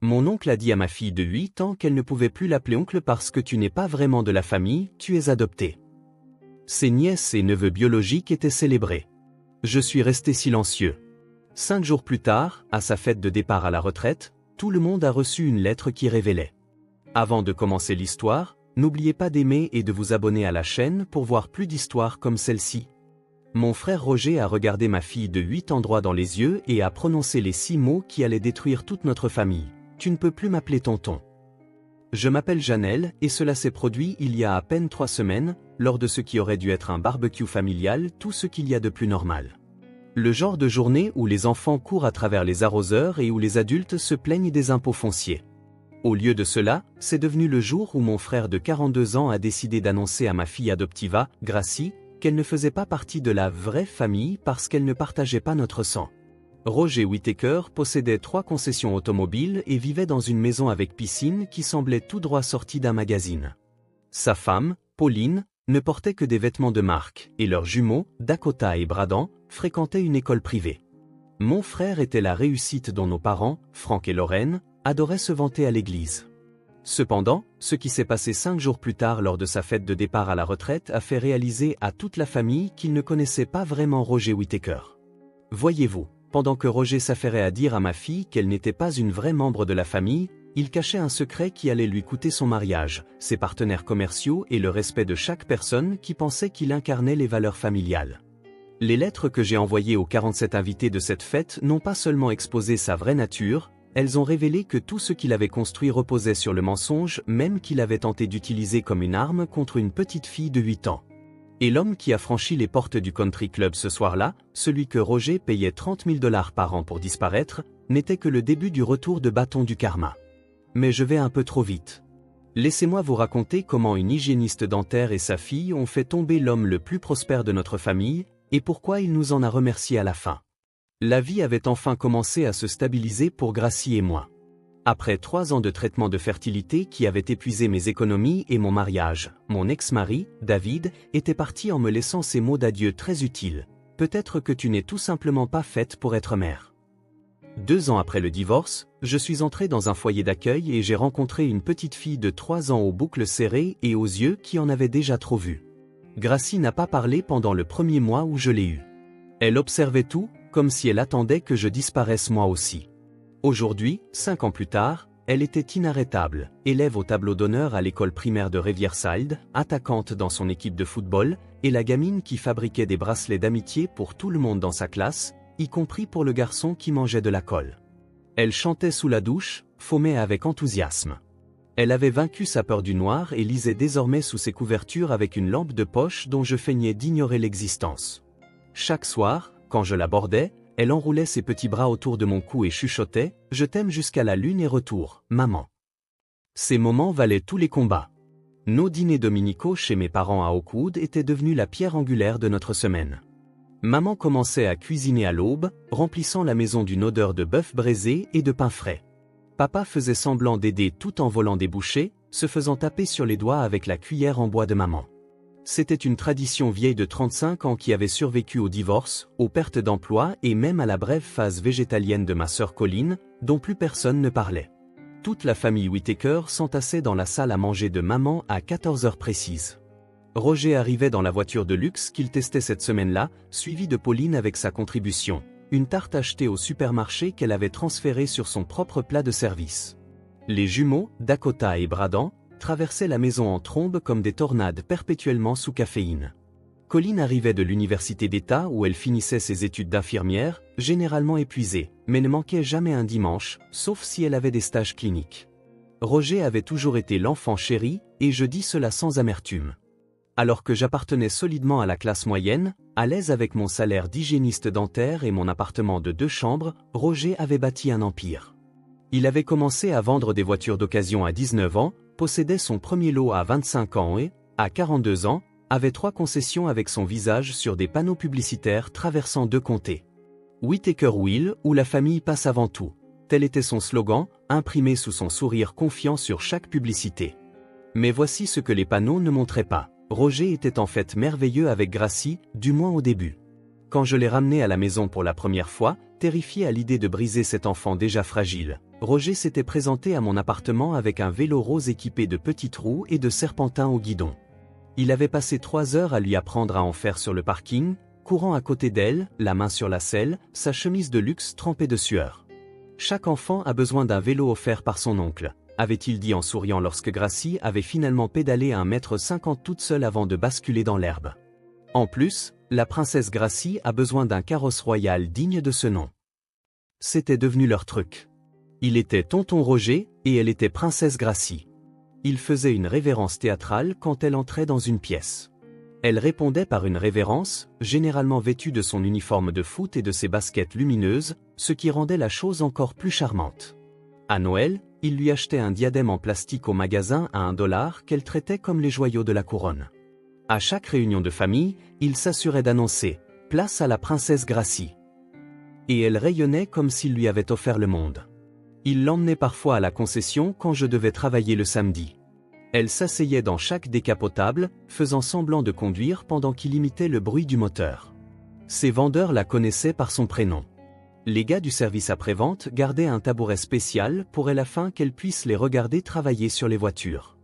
Mon oncle a dit à ma fille de 8 ans qu'elle ne pouvait plus l'appeler oncle parce que tu n'es pas vraiment de la famille, tu es adopté. Ses nièces et neveux biologiques étaient célébrés. Je suis resté silencieux. 5 jours plus tard, à sa fête de départ à la retraite, tout le monde a reçu une lettre qui révélait. Avant de commencer l'histoire, n'oubliez pas d'aimer et de vous abonner à la chaîne pour voir plus d'histoires comme celle-ci. Mon frère Roger a regardé ma fille de 8 ans droit dans les yeux et a prononcé les 6 mots qui allaient détruire toute notre famille. Tu ne peux plus m'appeler tonton. Je m'appelle Janelle et cela s'est produit il y a à peine 3 semaines, lors de ce qui aurait dû être un barbecue familial, tout ce qu'il y a de plus normal. Le genre de journée où les enfants courent à travers les arroseurs et où les adultes se plaignent des impôts fonciers. Au lieu de cela, c'est devenu le jour où mon frère de 42 ans a décidé d'annoncer à ma fille adoptiva, Gracie, qu'elle ne faisait pas partie de la vraie famille parce qu'elle ne partageait pas notre sang. Roger Whittaker possédait 3 concessions automobiles et vivait dans une maison avec piscine qui semblait tout droit sortie d'un magazine. Sa femme, Pauline, ne portait que des vêtements de marque, et leurs jumeaux, Dakota et Bradan, fréquentaient une école privée. Mon frère était la réussite dont nos parents, Frank et Lorraine, adoraient se vanter à l'église. Cependant, ce qui s'est passé 5 jours plus tard lors de sa fête de départ à la retraite a fait réaliser à toute la famille qu'ils ne connaissaient pas vraiment Roger Whittaker. Voyez-vous, pendant que Roger s'affairait à dire à ma fille qu'elle n'était pas une vraie membre de la famille, il cachait un secret qui allait lui coûter son mariage, ses partenaires commerciaux et le respect de chaque personne qui pensait qu'il incarnait les valeurs familiales. Les lettres que j'ai envoyées aux 47 invités de cette fête n'ont pas seulement exposé sa vraie nature, elles ont révélé que tout ce qu'il avait construit reposait sur le mensonge, même qu'il avait tenté d'utiliser comme une arme contre une petite fille de 8 ans. Et l'homme qui a franchi les portes du country club ce soir-là, celui que Roger payait 30 000 $ par an pour disparaître, n'était que le début du retour de bâton du karma. Mais je vais un peu trop vite. Laissez-moi vous raconter comment une hygiéniste dentaire et sa fille ont fait tomber l'homme le plus prospère de notre famille, et pourquoi il nous en a remercié à la fin. La vie avait enfin commencé à se stabiliser pour Gracie et moi. Après 3 ans de traitement de fertilité qui avaient épuisé mes économies et mon mariage, mon ex-mari, David, était parti en me laissant ces mots d'adieu très utiles. Peut-être que tu n'es tout simplement pas faite pour être mère. 2 ans après le divorce, je suis entré dans un foyer d'accueil et j'ai rencontré une petite fille de 3 ans aux boucles serrées et aux yeux qui en avaient déjà trop vu. Gracie n'a pas parlé pendant le premier mois où je l'ai eue. Elle observait tout, comme si elle attendait que je disparaisse moi aussi. Aujourd'hui, 5 ans plus tard, elle était inarrêtable, élève au tableau d'honneur à l'école primaire de Riverside, attaquante dans son équipe de football, et la gamine qui fabriquait des bracelets d'amitié pour tout le monde dans sa classe, y compris pour le garçon qui mangeait de la colle. Elle chantait sous la douche, fumait avec enthousiasme. Elle avait vaincu sa peur du noir et lisait désormais sous ses couvertures avec une lampe de poche dont je feignais d'ignorer l'existence. Chaque soir, quand je l'abordais, elle enroulait ses petits bras autour de mon cou et chuchotait « Je t'aime jusqu'à la lune et retour, maman ». Ces moments valaient tous les combats. Nos dîners dominicaux chez mes parents à Oakwood étaient devenus la pierre angulaire de notre semaine. Maman commençait à cuisiner à l'aube, remplissant la maison d'une odeur de bœuf braisé et de pain frais. Papa faisait semblant d'aider tout en volant des bouchées, se faisant taper sur les doigts avec la cuillère en bois de maman. C'était une tradition vieille de 35 ans qui avait survécu au divorce, aux pertes d'emploi et même à la brève phase végétalienne de ma sœur Colline, dont plus personne ne parlait. Toute la famille Whittaker s'entassait dans la salle à manger de maman à 14 heures précises. Roger arrivait dans la voiture de luxe qu'il testait cette semaine-là, suivi de Pauline avec sa contribution, une tarte achetée au supermarché qu'elle avait transférée sur son propre plat de service. Les jumeaux, Dakota et Bradan, traversaient la maison en trombe comme des tornades perpétuellement sous caféine. Colline arrivait de l'université d'État où elle finissait ses études d'infirmière, généralement épuisée, mais ne manquait jamais un dimanche, sauf si elle avait des stages cliniques. Roger avait toujours été l'enfant chéri, et je dis cela sans amertume. Alors que j'appartenais solidement à la classe moyenne, à l'aise avec mon salaire d'hygiéniste dentaire et mon appartement de 2 chambres, Roger avait bâti un empire. Il avait commencé à vendre des voitures d'occasion à 19 ans, possédait son premier lot à 25 ans et, à 42 ans, avait 3 concessions avec son visage sur des panneaux publicitaires traversant 2 comtés. Whittaker Will, où la famille passe avant tout. Tel était son slogan, imprimé sous son sourire confiant sur chaque publicité. Mais voici ce que les panneaux ne montraient pas. Roger était en fait merveilleux avec Gracie, du moins au début. Quand je l'ai ramené à la maison pour la première fois, terrifié à l'idée de briser cet enfant déjà fragile, Roger s'était présenté à mon appartement avec un vélo rose équipé de petites roues et de serpentins au guidon. Il avait passé 3 heures à lui apprendre à en faire sur le parking, courant à côté d'elle, la main sur la selle, sa chemise de luxe trempée de sueur. Chaque enfant a besoin d'un vélo offert par son oncle, avait-il dit en souriant lorsque Gracie avait finalement pédalé à 1,50 m toute seule avant de basculer dans l'herbe. En plus, la princesse Gracie a besoin d'un carrosse royal digne de ce nom. C'était devenu leur truc. Il était tonton Roger, et elle était princesse Gracie. Il faisait une révérence théâtrale quand elle entrait dans une pièce. Elle répondait par une révérence, généralement vêtue de son uniforme de foot et de ses baskets lumineuses, ce qui rendait la chose encore plus charmante. À Noël, il lui achetait un diadème en plastique au magasin à $1 qu'elle traitait comme les joyaux de la couronne. À chaque réunion de famille, il s'assurait d'annoncer « Place à la princesse Gracie ». Et elle rayonnait comme s'il lui avait offert le monde. Il l'emmenait parfois à la concession quand je devais travailler le samedi. Elle s'asseyait dans chaque décapotable, faisant semblant de conduire pendant qu'il imitait le bruit du moteur. Ses vendeurs la connaissaient par son prénom. Les gars du service après-vente gardaient un tabouret spécial pour elle afin qu'elle puisse les regarder travailler sur les voitures.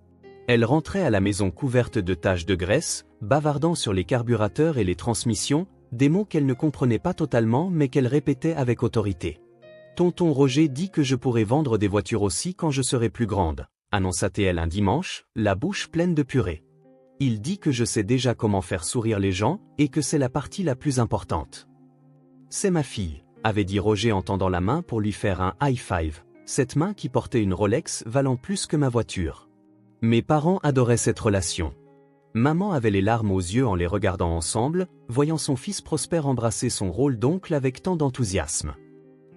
Elle rentrait à la maison couverte de taches de graisse, bavardant sur les carburateurs et les transmissions, des mots qu'elle ne comprenait pas totalement mais qu'elle répétait avec autorité. « Tonton Roger dit que je pourrai vendre des voitures aussi quand je serai plus grande », annonça-t-elle un dimanche, la bouche pleine de purée. « Il dit que je sais déjà comment faire sourire les gens et que c'est la partie la plus importante. »« C'est ma fille », avait dit Roger en tendant la main pour lui faire un high five, cette main qui portait une Rolex valant plus que ma voiture. Mes parents adoraient cette relation. Maman avait les larmes aux yeux en les regardant ensemble, voyant son fils Prosper embrasser son rôle d'oncle avec tant d'enthousiasme.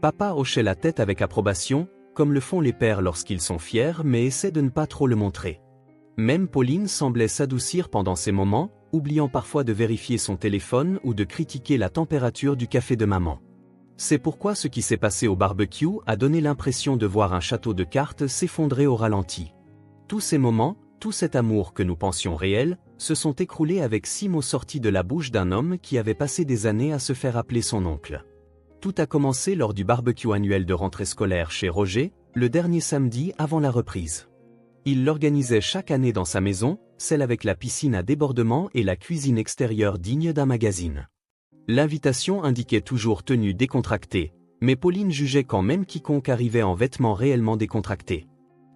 Papa hochait la tête avec approbation, comme le font les pères lorsqu'ils sont fiers mais essaient de ne pas trop le montrer. Même Pauline semblait s'adoucir pendant ces moments, oubliant parfois de vérifier son téléphone ou de critiquer la température du café de maman. C'est pourquoi ce qui s'est passé au barbecue a donné l'impression de voir un château de cartes s'effondrer au ralenti. Tous ces moments, tout cet amour que nous pensions réel, se sont écroulés avec 6 mots sortis de la bouche d'un homme qui avait passé des années à se faire appeler son oncle. Tout a commencé lors du barbecue annuel de rentrée scolaire chez Roger, le dernier samedi avant la reprise. Il l'organisait chaque année dans sa maison, celle avec la piscine à débordement et la cuisine extérieure digne d'un magazine. L'invitation indiquait toujours tenue décontractée, mais Pauline jugeait quand même quiconque arrivait en vêtements réellement décontractés.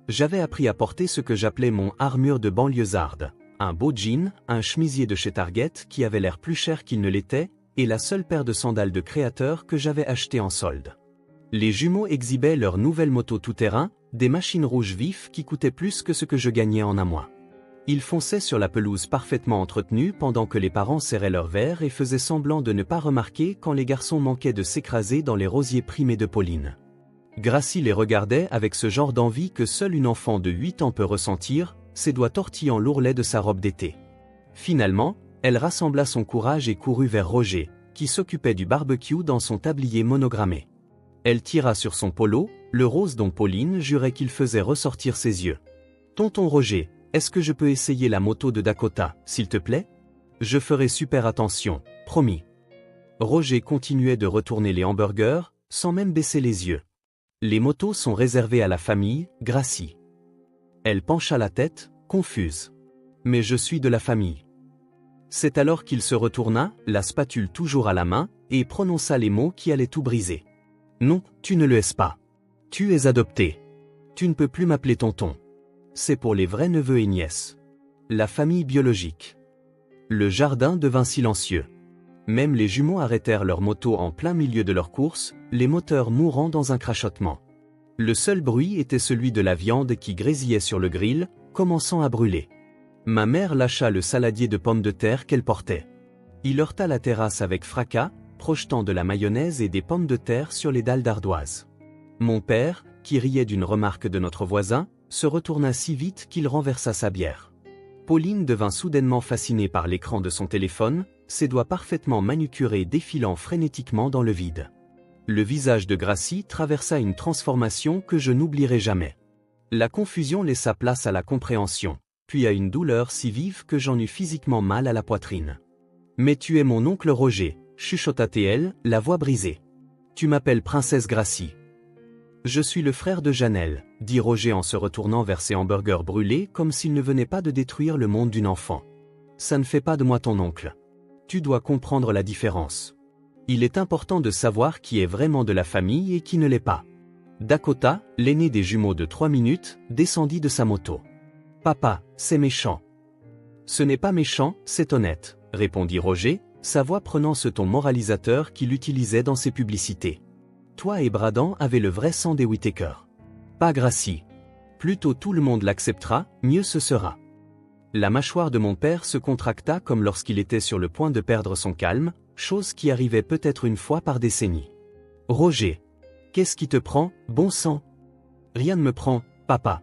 J'avais appris à porter ce que j'appelais mon armure de banlieusarde, un beau jean, un chemisier de chez Target qui avait l'air plus cher qu'il ne l'était, et la seule paire de sandales de créateur que j'avais achetée en solde. Les jumeaux exhibaient leur nouvelle moto tout-terrain, des machines rouges vifs qui coûtaient plus que ce que je gagnais en un mois. Ils fonçaient sur la pelouse parfaitement entretenue pendant que les parents serraient leurs verres et faisaient semblant de ne pas remarquer quand les garçons manquaient de s'écraser dans les rosiers primés de Pauline. Gracie les regardait avec ce genre d'envie que seule une enfant de 8 ans peut ressentir, ses doigts tortillant l'ourlet de sa robe d'été. Finalement, elle rassembla son courage et courut vers Roger, qui s'occupait du barbecue dans son tablier monogrammé. Elle tira sur son polo, le rose dont Pauline jurait qu'il faisait ressortir ses yeux. « Tonton Roger, est-ce que je peux essayer la moto de Dakota, s'il te plaît ? Je ferai super attention, promis. » Roger continuait de retourner les hamburgers, sans même baisser les yeux. « Les motos sont réservées à la famille, Gracie. » Elle pencha la tête, confuse. « Mais je suis de la famille. » C'est alors qu'il se retourna, la spatule toujours à la main, et prononça les mots qui allaient tout briser. « Non, tu ne le es pas. Tu es adopté. Tu ne peux plus m'appeler tonton. C'est pour les vrais neveux et nièces. La famille biologique. » Le jardin devint silencieux. Même les jumeaux arrêtèrent leur moto en plein milieu de leur course, les moteurs mourant dans un crachotement. Le seul bruit était celui de la viande qui grésillait sur le grill, commençant à brûler. Ma mère lâcha le saladier de pommes de terre qu'elle portait. Il heurta la terrasse avec fracas, projetant de la mayonnaise et des pommes de terre sur les dalles d'ardoise. Mon père, qui riait d'une remarque de notre voisin, se retourna si vite qu'il renversa sa bière. Pauline devint soudainement fascinée par l'écran de son téléphone, ses doigts parfaitement manucurés défilant frénétiquement dans le vide. Le visage de Gracie traversa une transformation que je n'oublierai jamais. La confusion laissa place à la compréhension, puis à une douleur si vive que j'en eus physiquement mal à la poitrine. « Mais tu es mon oncle Roger », chuchota-t-elle, la voix brisée. « Tu m'appelles princesse Gracie. » Je suis le frère de Janelle, dit Roger en se retournant vers ses hamburgers brûlés comme s'il ne venait pas de détruire le monde d'une enfant. Ça ne fait pas de moi ton oncle. Tu dois comprendre la différence. Il est important de savoir qui est vraiment de la famille et qui ne l'est pas. Dakota, l'aîné des jumeaux de 3 minutes, descendit de sa moto. Papa, c'est méchant. Ce n'est pas méchant, c'est honnête, répondit Roger, sa voix prenant ce ton moralisateur qu'il utilisait dans ses publicités. Toi et Bradan avez le vrai sang des Whittaker. Pas Gracie. Plus tôt tout le monde l'acceptera, mieux ce sera. La mâchoire de mon père se contracta comme lorsqu'il était sur le point de perdre son calme, chose qui arrivait peut-être une fois par décennie. Roger. Qu'est-ce qui te prend, bon sang? Rien ne me prend, papa.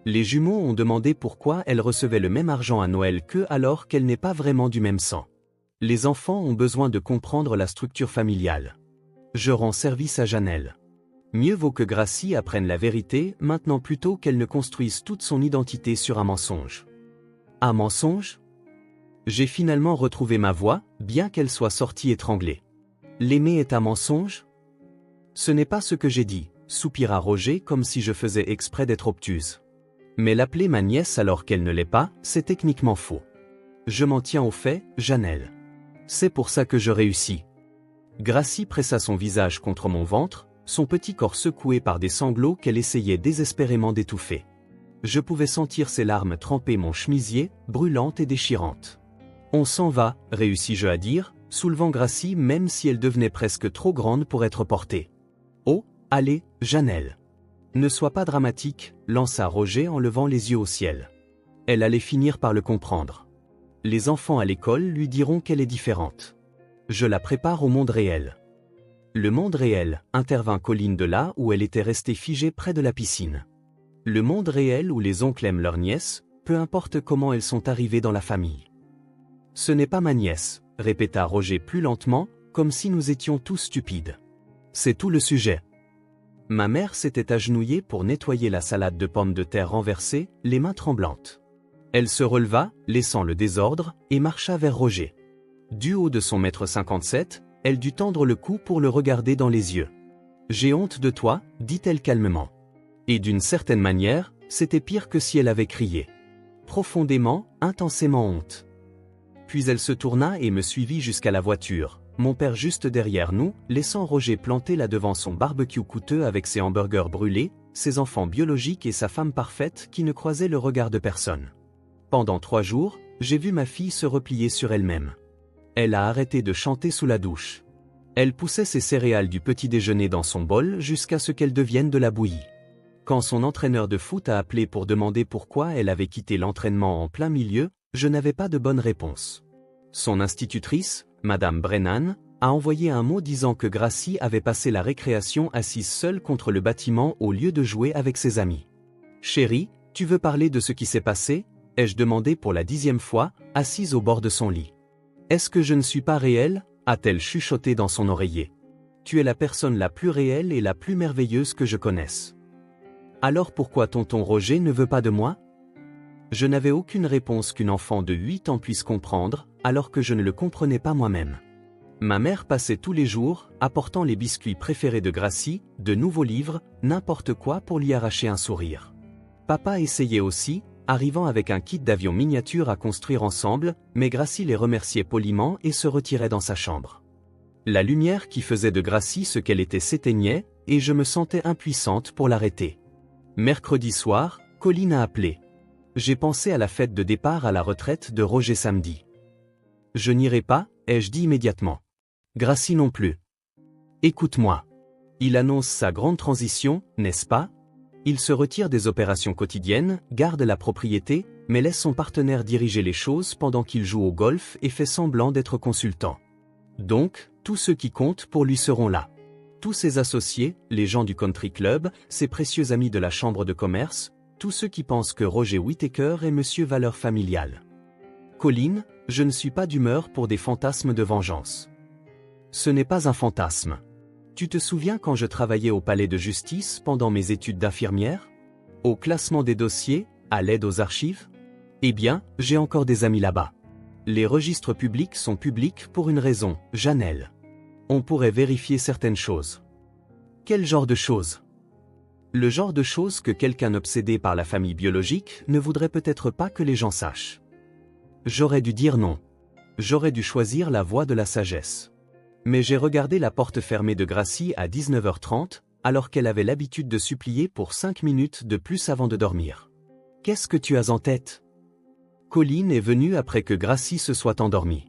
Les jumeaux ont demandé pourquoi elle recevait le même argent à Noël qu'eux alors qu'elle n'est pas vraiment du même sang. Les enfants ont besoin de comprendre la structure familiale. Je rends service à Janelle. Mieux vaut que Gracie apprenne la vérité maintenant plutôt qu'elle ne construise toute son identité sur un mensonge. Un mensonge? J'ai finalement retrouvé ma voix, bien qu'elle soit sortie étranglée. L'aimer est un mensonge? Ce n'est pas ce que j'ai dit, soupira Roger comme si je faisais exprès d'être obtuse. Mais l'appeler ma nièce alors qu'elle ne l'est pas, c'est techniquement faux. Je m'en tiens au fait, Janelle. C'est pour ça que je réussis. Gracie pressa son visage contre mon ventre, son petit corps secoué par des sanglots qu'elle essayait désespérément d'étouffer. Je pouvais sentir ses larmes tremper mon chemisier, brûlantes et déchirantes. On s'en va, réussis-je à dire, soulevant Gracie même si elle devenait presque trop grande pour être portée. Oh, allez, Janelle. Ne sois pas dramatique, lança Roger en levant les yeux au ciel. Elle allait finir par le comprendre. Les enfants à l'école lui diront qu'elle est différente. Je la prépare au monde réel. Le monde réel, intervint Colline de là où elle était restée figée près de la piscine. Le monde réel où les oncles aiment leur nièce, peu importe comment elles sont arrivées dans la famille. Ce n'est pas ma nièce, répéta Roger plus lentement, comme si nous étions tous stupides. C'est tout le sujet. Ma mère s'était agenouillée pour nettoyer la salade de pommes de terre renversée, les mains tremblantes. Elle se releva, laissant le désordre, et marcha vers Roger. Du haut de son 1,57 m, elle dut tendre le cou pour le regarder dans les yeux. « J'ai honte de toi », dit-elle calmement. Et d'une certaine manière, c'était pire que si elle avait crié. Profondément, intensément honte. Puis elle se tourna et me suivit jusqu'à la voiture, mon père juste derrière nous, laissant Roger planté là devant son barbecue coûteux avec ses hamburgers brûlés, ses enfants biologiques et sa femme parfaite qui ne croisaient le regard de personne. Pendant 3 jours, j'ai vu ma fille se replier sur elle-même. Elle a arrêté de chanter sous la douche. Elle poussait ses céréales du petit déjeuner dans son bol jusqu'à ce qu'elles deviennent de la bouillie. Quand son entraîneur de foot a appelé pour demander pourquoi elle avait quitté l'entraînement en plein milieu, je n'avais pas de bonne réponse. Son institutrice, Madame Brennan, a envoyé un mot disant que Gracie avait passé la récréation assise seule contre le bâtiment au lieu de jouer avec ses amis. « Chérie, tu veux parler de ce qui s'est passé ?» ai-je demandé pour la 10e fois, assise au bord de son lit. « Est-ce que je ne suis pas réelle ?» a-t-elle chuchoté dans son oreiller. « Tu es la personne la plus réelle et la plus merveilleuse que je connaisse. » Alors pourquoi tonton Roger ne veut pas de moi? Je n'avais aucune réponse qu'une enfant de 8 ans puisse comprendre, alors que je ne le comprenais pas moi-même. Ma mère passait tous les jours, apportant les biscuits préférés de Gracie, de nouveaux livres, n'importe quoi pour lui arracher un sourire. Papa essayait aussi, arrivant avec un kit d'avion miniature à construire ensemble, mais Gracie les remerciait poliment et se retirait dans sa chambre. La lumière qui faisait de Gracie ce qu'elle était s'éteignait, et je me sentais impuissante pour l'arrêter. Mercredi soir, Colline a appelé. J'ai pensé à la fête de départ à la retraite de Roger samedi. Je n'irai pas, ai-je dit immédiatement. Gracie non plus. Écoute-moi. Il annonce sa grande transition, n'est-ce pas? Il se retire des opérations quotidiennes, garde la propriété, mais laisse son partenaire diriger les choses pendant qu'il joue au golf et fait semblant d'être consultant. Donc, tous ceux qui comptent pour lui seront là. Tous ses associés, les gens du country club, ses précieux amis de la chambre de commerce, tous ceux qui pensent que Roger Whittaker est monsieur valeur familiale. Colline, je ne suis pas d'humeur pour des fantasmes de vengeance. Ce n'est pas un fantasme. Tu te souviens quand je travaillais au palais de justice pendant mes études d'infirmière? Au classement des dossiers, à l'aide aux archives? Eh bien, j'ai encore des amis là-bas. Les registres publics sont publics pour une raison, Janelle. On pourrait vérifier certaines choses. Quel genre de choses? Le genre de choses que quelqu'un obsédé par la famille biologique ne voudrait peut-être pas que les gens sachent. J'aurais dû dire non. J'aurais dû choisir la voie de la sagesse. Mais j'ai regardé la porte fermée de Gracie à 19h30, alors qu'elle avait l'habitude de supplier pour 5 minutes de plus avant de dormir. « Qu'est-ce que tu as en tête ?» Colline est venue après que Gracie se soit endormie.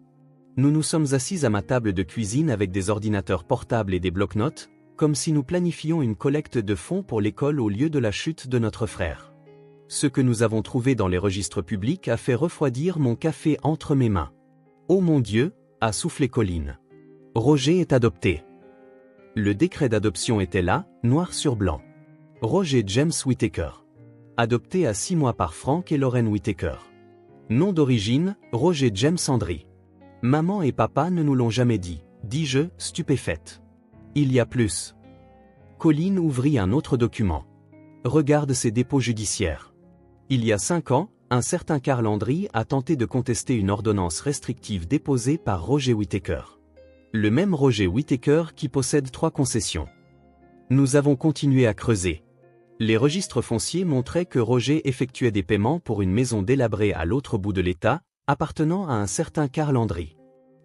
Nous nous sommes assis à ma table de cuisine avec des ordinateurs portables et des bloc-notes, comme si nous planifions une collecte de fonds pour l'école au lieu de la chute de notre frère. Ce que nous avons trouvé dans les registres publics a fait refroidir mon café entre mes mains. « Oh mon Dieu !» a soufflé Colline. « Roger est adopté. » Le décret d'adoption était là, noir sur blanc. Roger James Whittaker. Adopté à 6 mois par Frank et Lauren Whittaker. Nom d'origine, Roger James Andry. Maman et papa ne nous l'ont jamais dit, dis-je, stupéfaite. Il y a plus. Colline ouvrit un autre document. Regarde ses dépôts judiciaires. Il y a 5 ans, un certain Carl Andry a tenté de contester une ordonnance restrictive déposée par Roger Whittaker. Le même Roger Whittaker qui possède 3 concessions. Nous avons continué à creuser. Les registres fonciers montraient que Roger effectuait des paiements pour une maison délabrée à l'autre bout de l'État, appartenant à un certain Carl Andry.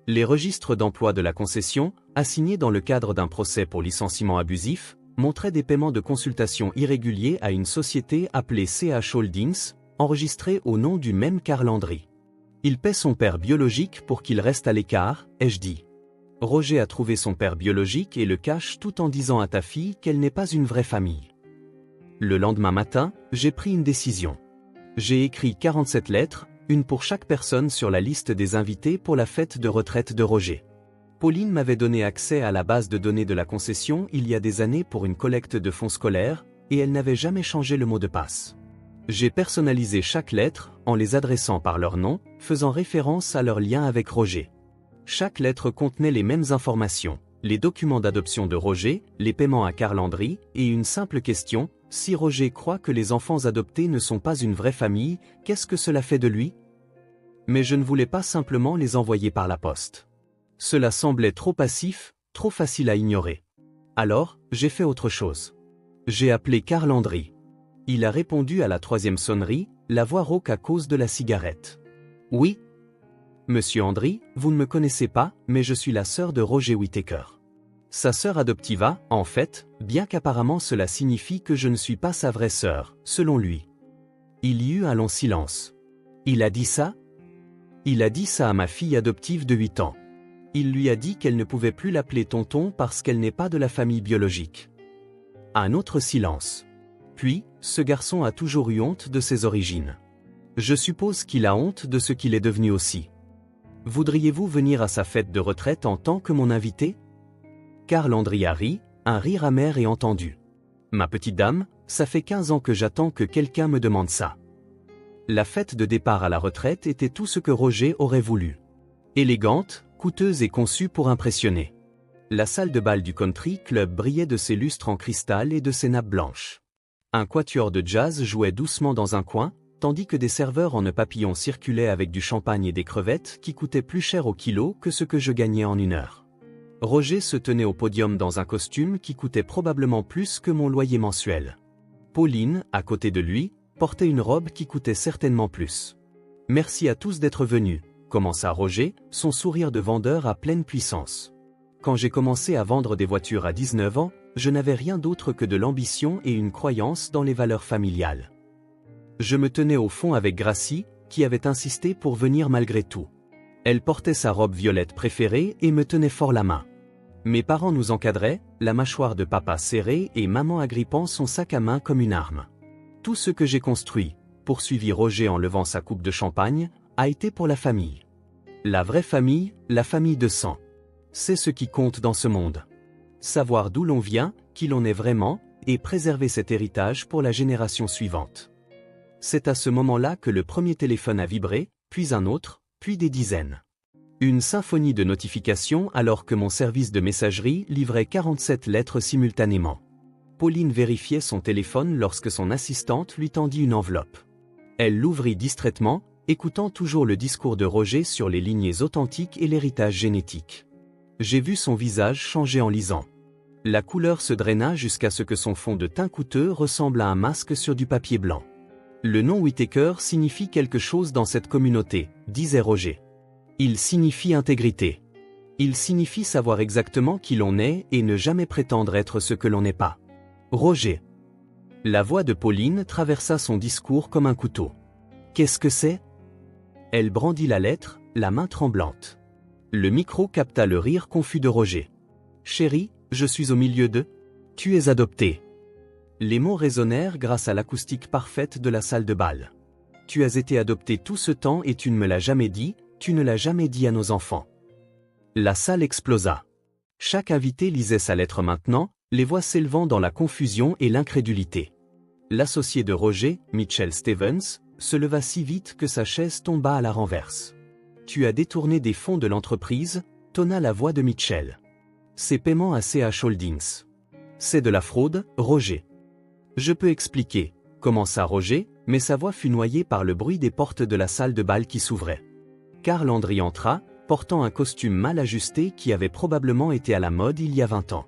Les registres d'emploi de la concession, assignés dans le cadre d'un procès pour licenciement abusif, montraient des paiements de consultation irréguliers à une société appelée CH Holdings, enregistrée au nom du même Carl Andry. Il paie son père biologique pour qu'il reste à l'écart, ai-je dit. Roger a trouvé son père biologique et le cache tout en disant à ta fille qu'elle n'est pas une vraie famille. Le lendemain matin, j'ai pris une décision. J'ai écrit 47 lettres, une pour chaque personne sur la liste des invités pour la fête de retraite de Roger. Pauline m'avait donné accès à la base de données de la concession il y a des années pour une collecte de fonds scolaires, et elle n'avait jamais changé le mot de passe. J'ai personnalisé chaque lettre, en les adressant par leur nom, faisant référence à leur lien avec Roger. Chaque lettre contenait les mêmes informations, les documents d'adoption de Roger, les paiements à Carl Andry, et une simple question. Si Roger croit que les enfants adoptés ne sont pas une vraie famille, qu'est-ce que cela fait de lui? Mais je ne voulais pas simplement les envoyer par la poste. Cela semblait trop passif, trop facile à ignorer. Alors, j'ai fait autre chose. J'ai appelé Carl Andry. Il a répondu à la 3e sonnerie, la voix rauque à cause de la cigarette. Oui. Monsieur Andry, vous ne me connaissez pas, mais je suis la sœur de Roger Whittaker. Sa sœur adoptiva, en fait, bien qu'apparemment cela signifie que je ne suis pas sa vraie sœur, selon lui. Il y eut un long silence. Il a dit ça? Il a dit ça à ma fille adoptive de 8 ans. Il lui a dit qu'elle ne pouvait plus l'appeler tonton parce qu'elle n'est pas de la famille biologique. Un autre silence. Puis, ce garçon a toujours eu honte de ses origines. Je suppose qu'il a honte de ce qu'il est devenu aussi. Voudriez-vous venir à sa fête de retraite en tant que mon invité? Carl Andry a ri, un rire amer et entendu. Ma petite dame, ça fait 15 ans que j'attends que quelqu'un me demande ça. La fête de départ à la retraite était tout ce que Roger aurait voulu. Élégante, coûteuse et conçue pour impressionner. La salle de bal du country club brillait de ses lustres en cristal et de ses nappes blanches. Un quatuor de jazz jouait doucement dans un coin, tandis que des serveurs en nœuds papillons circulaient avec du champagne et des crevettes qui coûtaient plus cher au kilo que ce que je gagnais en 1 heure. Roger se tenait au podium dans un costume qui coûtait probablement plus que mon loyer mensuel. Pauline, à côté de lui, portait une robe qui coûtait certainement plus. « Merci à tous d'être venus », commença Roger, son sourire de vendeur à pleine puissance. Quand j'ai commencé à vendre des voitures à 19 ans, je n'avais rien d'autre que de l'ambition et une croyance dans les valeurs familiales. Je me tenais au fond avec Gracie, qui avait insisté pour venir malgré tout. Elle portait sa robe violette préférée et me tenait fort la main. Mes parents nous encadraient, la mâchoire de papa serrée et maman agrippant son sac à main comme une arme. Tout ce que j'ai construit, poursuivit Roger en levant sa coupe de champagne, a été pour la famille. La vraie famille, la famille de sang. C'est ce qui compte dans ce monde. Savoir d'où l'on vient, qui l'on est vraiment, et préserver cet héritage pour la génération suivante. C'est à ce moment-là que le premier téléphone a vibré, puis un autre, puis des dizaines. Une symphonie de notifications alors que mon service de messagerie livrait 47 lettres simultanément. Pauline vérifiait son téléphone lorsque son assistante lui tendit une enveloppe. Elle l'ouvrit distraitement, écoutant toujours le discours de Roger sur les lignées authentiques et l'héritage génétique. J'ai vu son visage changer en lisant. La couleur se draina jusqu'à ce que son fond de teint coûteux ressemble à un masque sur du papier blanc. Le nom Whittaker signifie quelque chose dans cette communauté, disait Roger. Il signifie intégrité. Il signifie savoir exactement qui l'on est et ne jamais prétendre être ce que l'on n'est pas. Roger. La voix de Pauline traversa son discours comme un couteau. Qu'est-ce que c'est? Elle brandit la lettre, la main tremblante. Le micro capta le rire confus de Roger. Chérie, je suis au milieu de... Tu es adoptée. Les mots résonnèrent grâce à l'acoustique parfaite de la salle de bal. Tu as été adoptée tout ce temps et tu ne me l'as jamais dit, tu ne l'as jamais dit à nos enfants. La salle explosa. Chaque invité lisait sa lettre maintenant, les voix s'élevant dans la confusion et l'incrédulité. L'associé de Roger, Mitchell Stevens, se leva si vite que sa chaise tomba à la renverse. Tu as détourné des fonds de l'entreprise, tonna la voix de Mitchell. Ces paiements à CH Holdings. C'est de la fraude, Roger. Je peux expliquer, commença Roger, mais sa voix fut noyée par le bruit des portes de la salle de bal qui s'ouvrait. Karl Landry entra, portant un costume mal ajusté qui avait probablement été à la mode il y a 20 ans.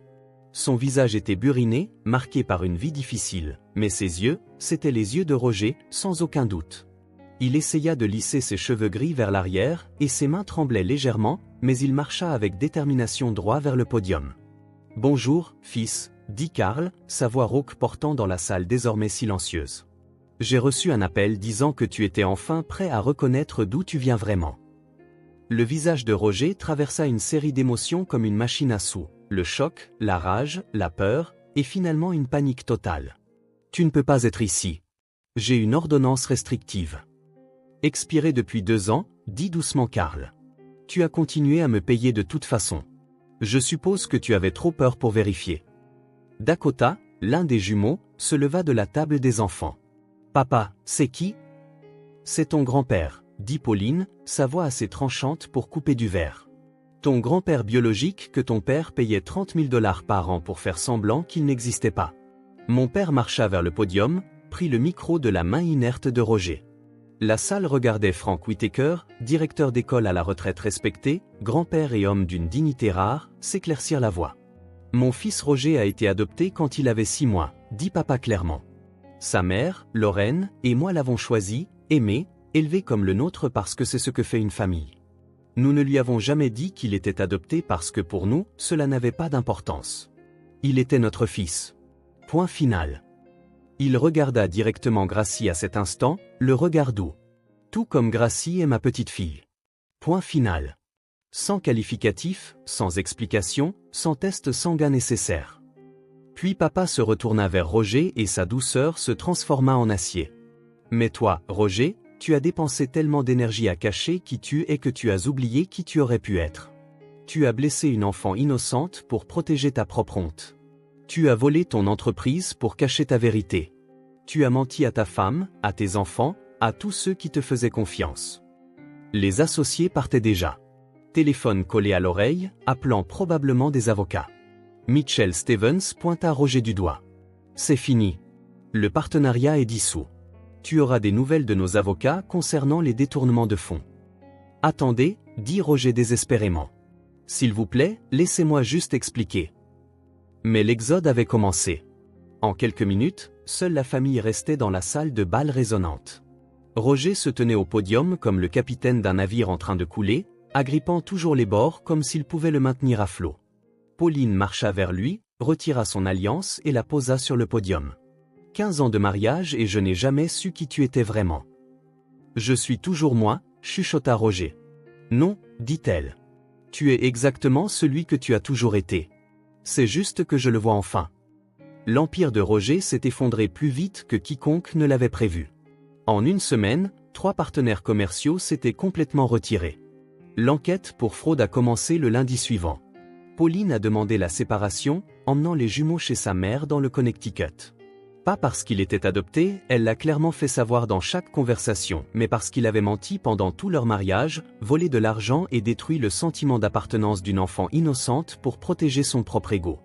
Son visage était buriné, marqué par une vie difficile, mais ses yeux, c'étaient les yeux de Roger, sans aucun doute. Il essaya de lisser ses cheveux gris vers l'arrière, et ses mains tremblaient légèrement, mais il marcha avec détermination droit vers le podium. « Bonjour, fils », dit Karl, sa voix rauque portant dans la salle désormais silencieuse. « J'ai reçu un appel disant que tu étais enfin prêt à reconnaître d'où tu viens vraiment. » Le visage de Roger traversa une série d'émotions comme une machine à sous, le choc, la rage, la peur, et finalement une panique totale. « Tu ne peux pas être ici. J'ai une ordonnance restrictive. » Expirée depuis 2 ans, dit doucement Karl. « Tu as continué à me payer de toute façon. Je suppose que tu avais trop peur pour vérifier. » Dakota, l'un des jumeaux, se leva de la table des enfants. « Papa, c'est qui? » « C'est ton grand-père, » dit Pauline, sa voix assez tranchante pour couper du verre. « Ton grand-père biologique que ton père payait 30 000 $ par an pour faire semblant qu'il n'existait pas. » Mon père marcha vers le podium, prit le micro de la main inerte de Roger. La salle regardait Frank Whittaker, directeur d'école à la retraite respecté, grand-père et homme d'une dignité rare, s'éclaircir la voix. « Mon fils Roger a été adopté quand il avait 6 mois, dit papa clairement. Sa mère, Lorraine, et moi l'avons choisi, aimé, élevé comme le nôtre parce que c'est ce que fait une famille. Nous ne lui avons jamais dit qu'il était adopté parce que pour nous, cela n'avait pas d'importance. Il était notre fils. Point final. » Il regarda directement Gracie à cet instant, le regard doux. « Tout comme Gracie est ma petite fille. Point final. » Sans qualificatif, sans explication, sans test sanguin nécessaire. Puis papa se retourna vers Roger et sa douceur se transforma en acier. « Mais toi, Roger, tu as dépensé tellement d'énergie à cacher qui tu es que tu as oublié qui tu aurais pu être. Tu as blessé une enfant innocente pour protéger ta propre honte. Tu as volé ton entreprise pour cacher ta vérité. Tu as menti à ta femme, à tes enfants, à tous ceux qui te faisaient confiance. » Les associés partaient déjà. Téléphone collé à l'oreille, appelant probablement des avocats. Mitchell Stevens pointa Roger du doigt. « C'est fini. Le partenariat est dissous. Tu auras des nouvelles de nos avocats concernant les détournements de fonds. » « Attendez, » dit Roger désespérément. « S'il vous plaît, laissez-moi juste expliquer. » Mais l'exode avait commencé. En quelques minutes, seule la famille restait dans la salle de bal résonnante. Roger se tenait au podium comme le capitaine d'un navire en train de couler, agrippant toujours les bords comme s'il pouvait le maintenir à flot. Pauline marcha vers lui, retira son alliance et la posa sur le podium. 15 ans de mariage et je n'ai jamais su qui tu étais vraiment. Je suis toujours moi, chuchota Roger. Non, dit-elle. Tu es exactement celui que tu as toujours été. C'est juste que je le vois enfin. L'empire de Roger s'est effondré plus vite que quiconque ne l'avait prévu. En une semaine, 3 partenaires commerciaux s'étaient complètement retirés. L'enquête pour fraude a commencé le lundi suivant. Pauline a demandé la séparation, emmenant les jumeaux chez sa mère dans le Connecticut. Pas parce qu'il était adopté, elle l'a clairement fait savoir dans chaque conversation, mais parce qu'il avait menti pendant tout leur mariage, volé de l'argent et détruit le sentiment d'appartenance d'une enfant innocente pour protéger son propre ego.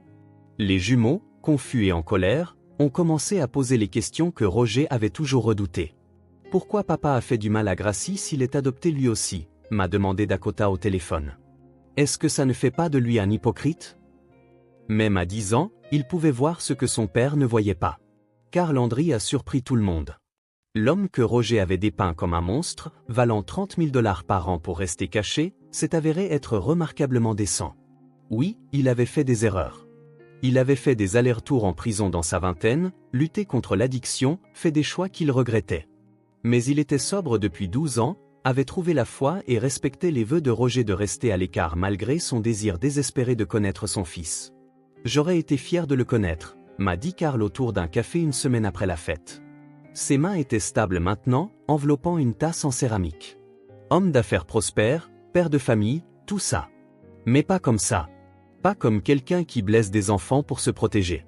Les jumeaux, confus et en colère, ont commencé à poser les questions que Roger avait toujours redoutées. « Pourquoi papa a fait du mal à Gracie s'il est adopté lui aussi ?» m'a demandé Dakota au téléphone. « Est-ce que ça ne fait pas de lui un hypocrite ?» Même à 10 ans, il pouvait voir ce que son père ne voyait pas. Carl Landry a surpris tout le monde. L'homme que Roger avait dépeint comme un monstre, valant 30 000 $ par an pour rester caché, s'est avéré être remarquablement décent. Oui, il avait fait des erreurs. Il avait fait des allers-retours en prison dans sa vingtaine, lutté contre l'addiction, fait des choix qu'il regrettait. Mais il était sobre depuis 12 ans, avait trouvé la foi et respectait les vœux de Roger de rester à l'écart malgré son désir désespéré de connaître son fils. « J'aurais été fier de le connaître », m'a dit Carl autour d'un café une semaine après la fête. Ses mains étaient stables maintenant, enveloppant une tasse en céramique. Homme d'affaires prospère, père de famille, tout ça. Mais pas comme ça. Pas comme quelqu'un qui blesse des enfants pour se protéger.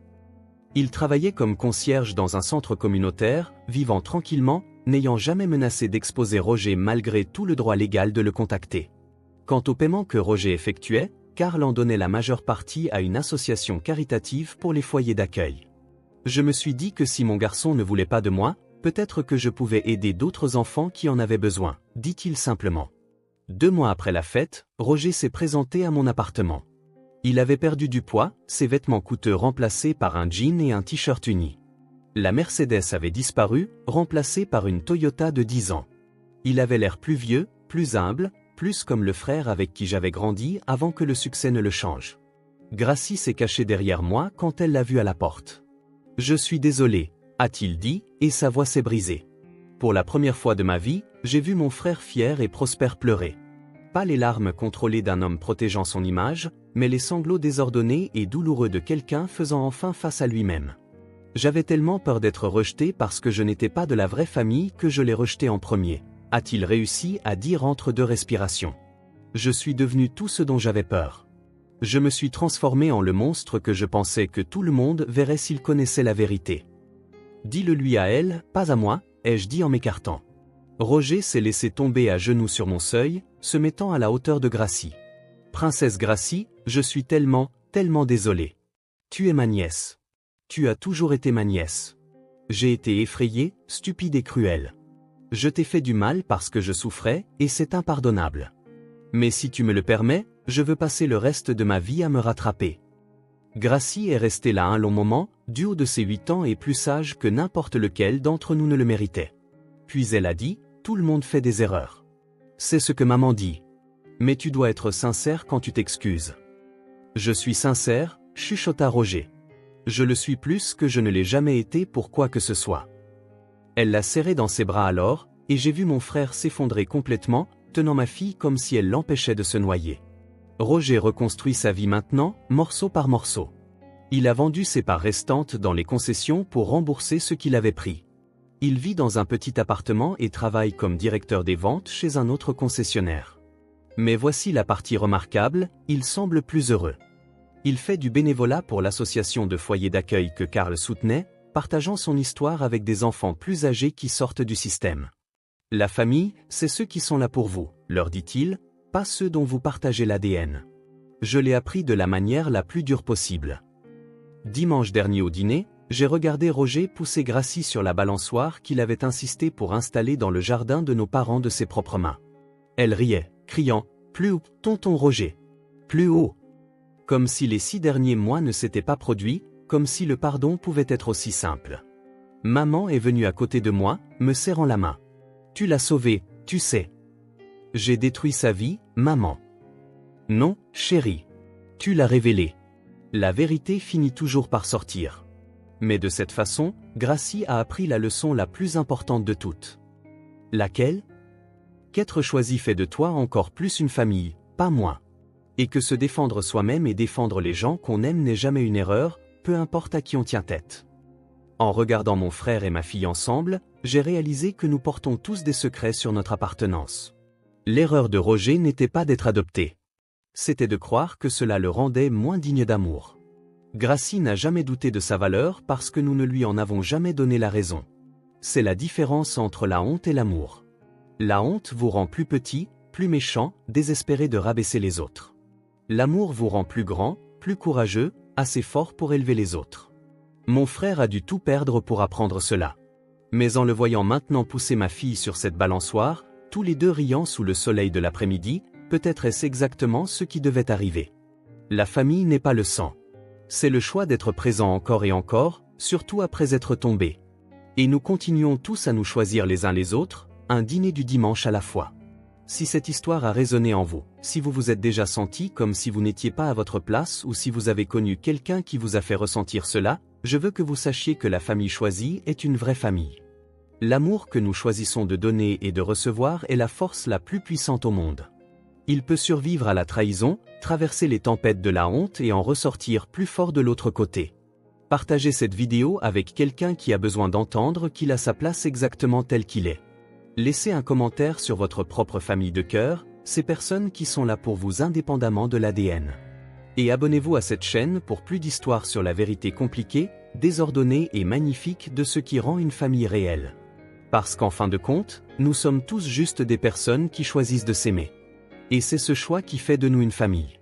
Il travaillait comme concierge dans un centre communautaire, vivant tranquillement, n'ayant jamais menacé d'exposer Roger malgré tout le droit légal de le contacter. Quant au paiement que Roger effectuait, Carl en donnait la majeure partie à une association caritative pour les foyers d'accueil. Je me suis dit que si mon garçon ne voulait pas de moi, peut-être que je pouvais aider d'autres enfants qui en avaient besoin, dit-il simplement. 2 mois après la fête, Roger s'est présenté à mon appartement. Il avait perdu du poids, ses vêtements coûteux remplacés par un jean et un t-shirt uni. La Mercedes avait disparu, remplacée par une Toyota de 10 ans. Il avait l'air plus vieux, plus humble, plus comme le frère avec qui j'avais grandi avant que le succès ne le change. Gracie s'est cachée derrière moi quand elle l'a vu à la porte. « Je suis désolé », a-t-il dit, et sa voix s'est brisée. Pour la première fois de ma vie, j'ai vu mon frère fier et prospère pleurer. Pas les larmes contrôlées d'un homme protégeant son image, mais les sanglots désordonnés et douloureux de quelqu'un faisant enfin face à lui-même. J'avais tellement peur d'être rejeté parce que je n'étais pas de la vraie famille que je l'ai rejeté en premier, a-t-il réussi à dire entre 2 respirations. Je suis devenu tout ce dont j'avais peur. Je me suis transformé en le monstre que je pensais que tout le monde verrait s'il connaissait la vérité. Dis-le lui à elle, pas à moi, ai-je dit en m'écartant. Roger s'est laissé tomber à genoux sur mon seuil, se mettant à la hauteur de Gracie. Princesse Gracie, je suis tellement désolé. Tu es ma nièce. Tu as toujours été ma nièce. J'ai été effrayé, stupide et cruel. Je t'ai fait du mal parce que je souffrais, et c'est impardonnable. Mais si tu me le permets, je veux passer le reste de ma vie à me rattraper. Gracie est restée là un long moment, du haut de ses 8 ans et plus sage que n'importe lequel d'entre nous ne le méritait. Puis elle a dit, tout le monde fait des erreurs. C'est ce que maman dit. Mais tu dois être sincère quand tu t'excuses. Je suis sincère, chuchota Roger. Je le suis plus que je ne l'ai jamais été pour quoi que ce soit. Elle l'a serré dans ses bras alors, et j'ai vu mon frère s'effondrer complètement, tenant ma fille comme si elle l'empêchait de se noyer. Roger reconstruit sa vie maintenant, morceau par morceau. Il a vendu ses parts restantes dans les concessions pour rembourser ce qu'il avait pris. Il vit dans un petit appartement et travaille comme directeur des ventes chez un autre concessionnaire. Mais voici la partie remarquable, il semble plus heureux. Il fait du bénévolat pour l'association de foyers d'accueil que Carl soutenait, partageant son histoire avec des enfants plus âgés qui sortent du système. La famille, c'est ceux qui sont là pour vous, leur dit-il, pas ceux dont vous partagez l'ADN. Je l'ai appris de la manière la plus dure possible. Dimanche dernier au dîner, j'ai regardé Roger pousser Gracie sur la balançoire qu'il avait insisté pour installer dans le jardin de nos parents de ses propres mains. Elle riait, criant « Plus haut, tonton Roger ! Plus haut !» Comme si les 6 derniers mois ne s'étaient pas produits, comme si le pardon pouvait être aussi simple. Maman est venue à côté de moi, me serrant la main. « Tu l'as sauvé, tu sais. » J'ai détruit sa vie, maman. Non, chérie. Tu l'as révélé. La vérité finit toujours par sortir. Mais de cette façon, Gracie a appris la leçon la plus importante de toutes. Laquelle? Qu'être choisi fait de toi encore plus une famille, pas moins. Et que se défendre soi-même et défendre les gens qu'on aime n'est jamais une erreur, peu importe à qui on tient tête. En regardant mon frère et ma fille ensemble, j'ai réalisé que nous portons tous des secrets sur notre appartenance. L'erreur de Roger n'était pas d'être adopté. C'était de croire que cela le rendait moins digne d'amour. Gracie n'a jamais douté de sa valeur parce que nous ne lui en avons jamais donné la raison. C'est la différence entre la honte et l'amour. La honte vous rend plus petit, plus méchant, désespéré de rabaisser les autres. L'amour vous rend plus grand, plus courageux, assez fort pour élever les autres. Mon frère a dû tout perdre pour apprendre cela. Mais en le voyant maintenant pousser ma fille sur cette balançoire, tous les deux riant sous le soleil de l'après-midi, peut-être est-ce exactement ce qui devait arriver. La famille n'est pas le sang. C'est le choix d'être présent encore et encore, surtout après être tombé. Et nous continuons tous à nous choisir les uns les autres, un dîner du dimanche à la fois. Si cette histoire a résonné en vous, si vous vous êtes déjà senti comme si vous n'étiez pas à votre place ou si vous avez connu quelqu'un qui vous a fait ressentir cela, je veux que vous sachiez que la famille choisie est une vraie famille. L'amour que nous choisissons de donner et de recevoir est la force la plus puissante au monde. Il peut survivre à la trahison, traverser les tempêtes de la honte et en ressortir plus fort de l'autre côté. Partagez cette vidéo avec quelqu'un qui a besoin d'entendre qu'il a sa place exactement telle qu'il est. Laissez un commentaire sur votre propre famille de cœur, ces personnes qui sont là pour vous indépendamment de l'ADN. Et abonnez-vous à cette chaîne pour plus d'histoires sur la vérité compliquée, désordonnée et magnifique de ce qui rend une famille réelle. Parce qu'en fin de compte, nous sommes tous juste des personnes qui choisissent de s'aimer. Et c'est ce choix qui fait de nous une famille.